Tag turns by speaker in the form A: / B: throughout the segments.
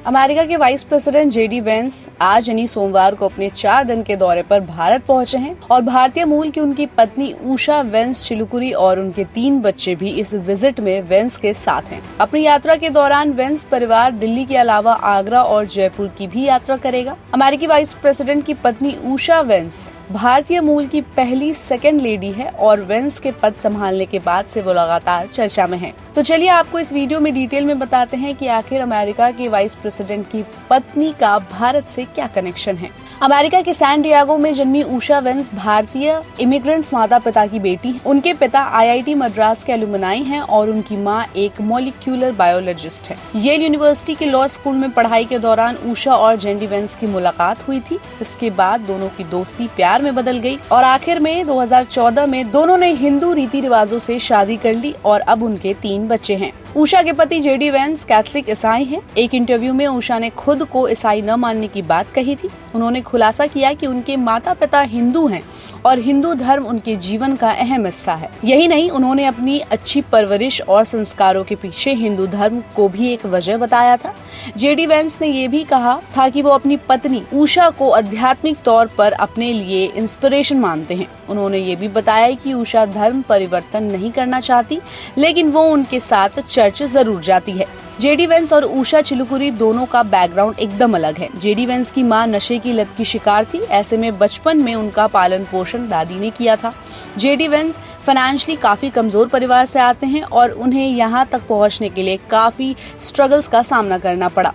A: America के vice president JD Vance आज यानी सोमवार को अपने 4 दिन के दौरे पर भारत पहुंचे हैं और भारतीय मूल की उनकी पत्नी उषा वेंस चिलुकुरी और उनके 3 बच्चे भी इस विजिट में वेंस के साथ हैं। अपनी यात्रा के दौरान वेंस परिवार दिल्ली के अलावा आगरा और जयपुर की भी यात्रा करेगा। अमेरिकी वाइस प्रेसिडेंट की पत्नी उषा वेंस भारतीय मूल की पहली सेकंड लेडी है और वेंस के पद संभालने के बाद से वो लगातार चर्चा में हैं। तो चलिए आपको इस वीडियो में डिटेल में बताते हैं कि आखिर अमेरिका के वाइस प्रेसिडेंट की पत्नी का भारत से क्या कनेक्शन है। अमेरिका के सैन डिएगो में जन्मी उषा वेंस भारतीय इमिग्रेंट्स माता पिता की बेटी है। उनके पिता आईआईटी मद्रास के एलुमनाई हैं और उनकी मां एक मॉलिक्यूलर बायोलॉजिस्ट है। येल यूनिवर्सिटी के लॉ स्कूल में पढ़ाई के दौरान उषा और जेडी वेंस की मुलाकात हुई थी। इसके बाद दोनों की दोस्ती प्यार में बदल गई और आखिर में 2014 में दोनों ने हिंदू रीति रिवाजों से शादी कर ली और अब उनके 3 बच्चे हैं। उषा के पति जेडी वेंस कैथलिक ईसाई हैं। एक इंटरव्यू में उषा ने खुद को ईसाई न मानने की बात कही थी। उन्होंने खुलासा किया कि उनके माता पिता हिंदू हैं और हिंदू धर्म उनके जीवन का अहम हिस्सा है। यही नहीं, उन्होंने अपनी अच्छी परवरिश और संस्कारों के पीछे हिंदू धर्म को भी एक वजह बताया था। जेडी वेंस ने ये भी कहा था कि वो अपनी पत्नी उषा को आध्यात्मिक तौर पर अपने लिए इंस्पिरेशन मानते हैं। उन्होंने ये भी बताया कि उषा धर्म परिवर्तन नहीं करना चाहती, लेकिन वो उनके साथ चर्च जरूर जाती है। जेडी वेंस और उषा चिलुकुरी दोनों का बैकग्राउंड एकदम अलग है। जेडी वेंस की मां नशे की लत की शिकार थी। ऐसे में बचपन में उनका पालन पोषण दादी ने किया था। जेडी वेंस फाइनेंशियली काफी कमजोर परिवार से आते हैं और उन्हें यहाँ तक पहुँचने के लिए काफी स्ट्रगल्स का सामना करना पड़ा।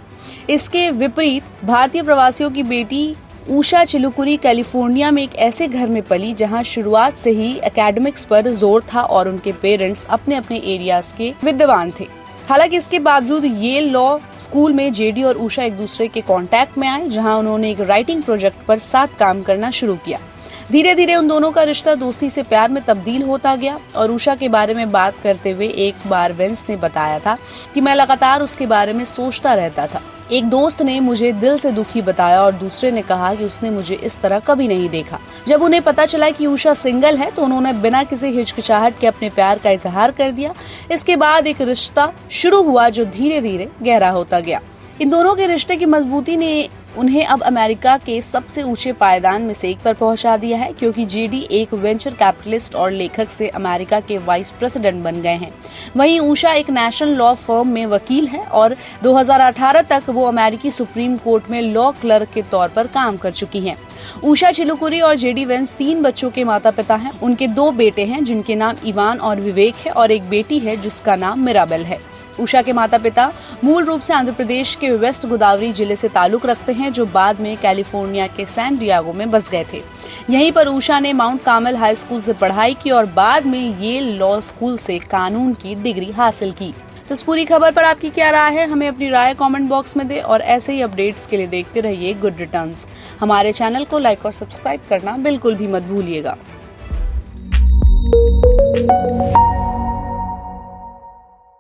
A: इसके विपरीत भारतीय प्रवासियों की बेटी उषा चिलुकुरी कैलिफोर्निया में एक ऐसे घर में पली जहां शुरुआत से ही एकेडमिक्स पर जोर था और उनके पेरेंट्स अपने अपने एरियाज के विद्वान थे। हालांकि इसके बावजूद येल लॉ स्कूल में जेडी और उषा एक दूसरे के कांटेक्ट में आए, जहां उन्होंने एक राइटिंग प्रोजेक्ट पर साथ काम करना शुरू किया। धीरे धीरे उन दोनों का रिश्ता दोस्ती से प्यार में तब्दील होता गया और उषा के बारे में बात करते हुए एक बार वेंस ने बताया था कि मैं लगातार उसके बारे में सोचता रहता था। एक दोस्त ने मुझे दिल से दुखी बताया और दूसरे ने कहा कि उसने मुझे इस तरह कभी नहीं देखा। जब उन्हें पता चला कि उषा सिंगल है तो उन्होंने बिना किसी हिचकिचाहट के अपने प्यार का इजहार कर दिया। इसके बाद एक रिश्ता शुरू हुआ जो धीरे धीरे गहरा होता गया। इन दोनों के रिश्ते की मजबूती ने उन्हें अब अमेरिका के सबसे ऊंचे पायदान में से एक पर पहुंचा दिया है, क्योंकि जेडी एक वेंचर कैपिटलिस्ट और लेखक से अमेरिका के वाइस प्रेसिडेंट बन गए हैं। वहीं उषा एक नेशनल लॉ फर्म में वकील है और 2018 तक वो अमेरिकी सुप्रीम कोर्ट में लॉ क्लर्क के तौर पर काम कर चुकी हैं। उषा चिलुकुरी और जेडी वेंस 3 बच्चों के माता पिता हैं। उनके 2 बेटे हैं जिनके नाम इवान और विवेक है और एक बेटी है जिसका नाम मिराबेल है। उषा के माता पिता मूल रूप से आंध्र प्रदेश के वेस्ट गोदावरी जिले से ताल्लुक रखते हैं, जो बाद में कैलिफोर्निया के सैन डिएगो में बस गए थे। यहीं पर उषा ने माउंट कार्मेल हाई स्कूल से पढ़ाई की और बाद में येल लॉ स्कूल से कानून की डिग्री हासिल की। तो इस पूरी खबर पर आपकी क्या राय है, हमें अपनी राय कमेंट बॉक्स में दे और ऐसे ही अपडेट्स के लिए देखते रहिए गुड रिटर्न्स। हमारे चैनल को लाइक और सब्सक्राइब करना बिल्कुल भी मत भूलिएगा।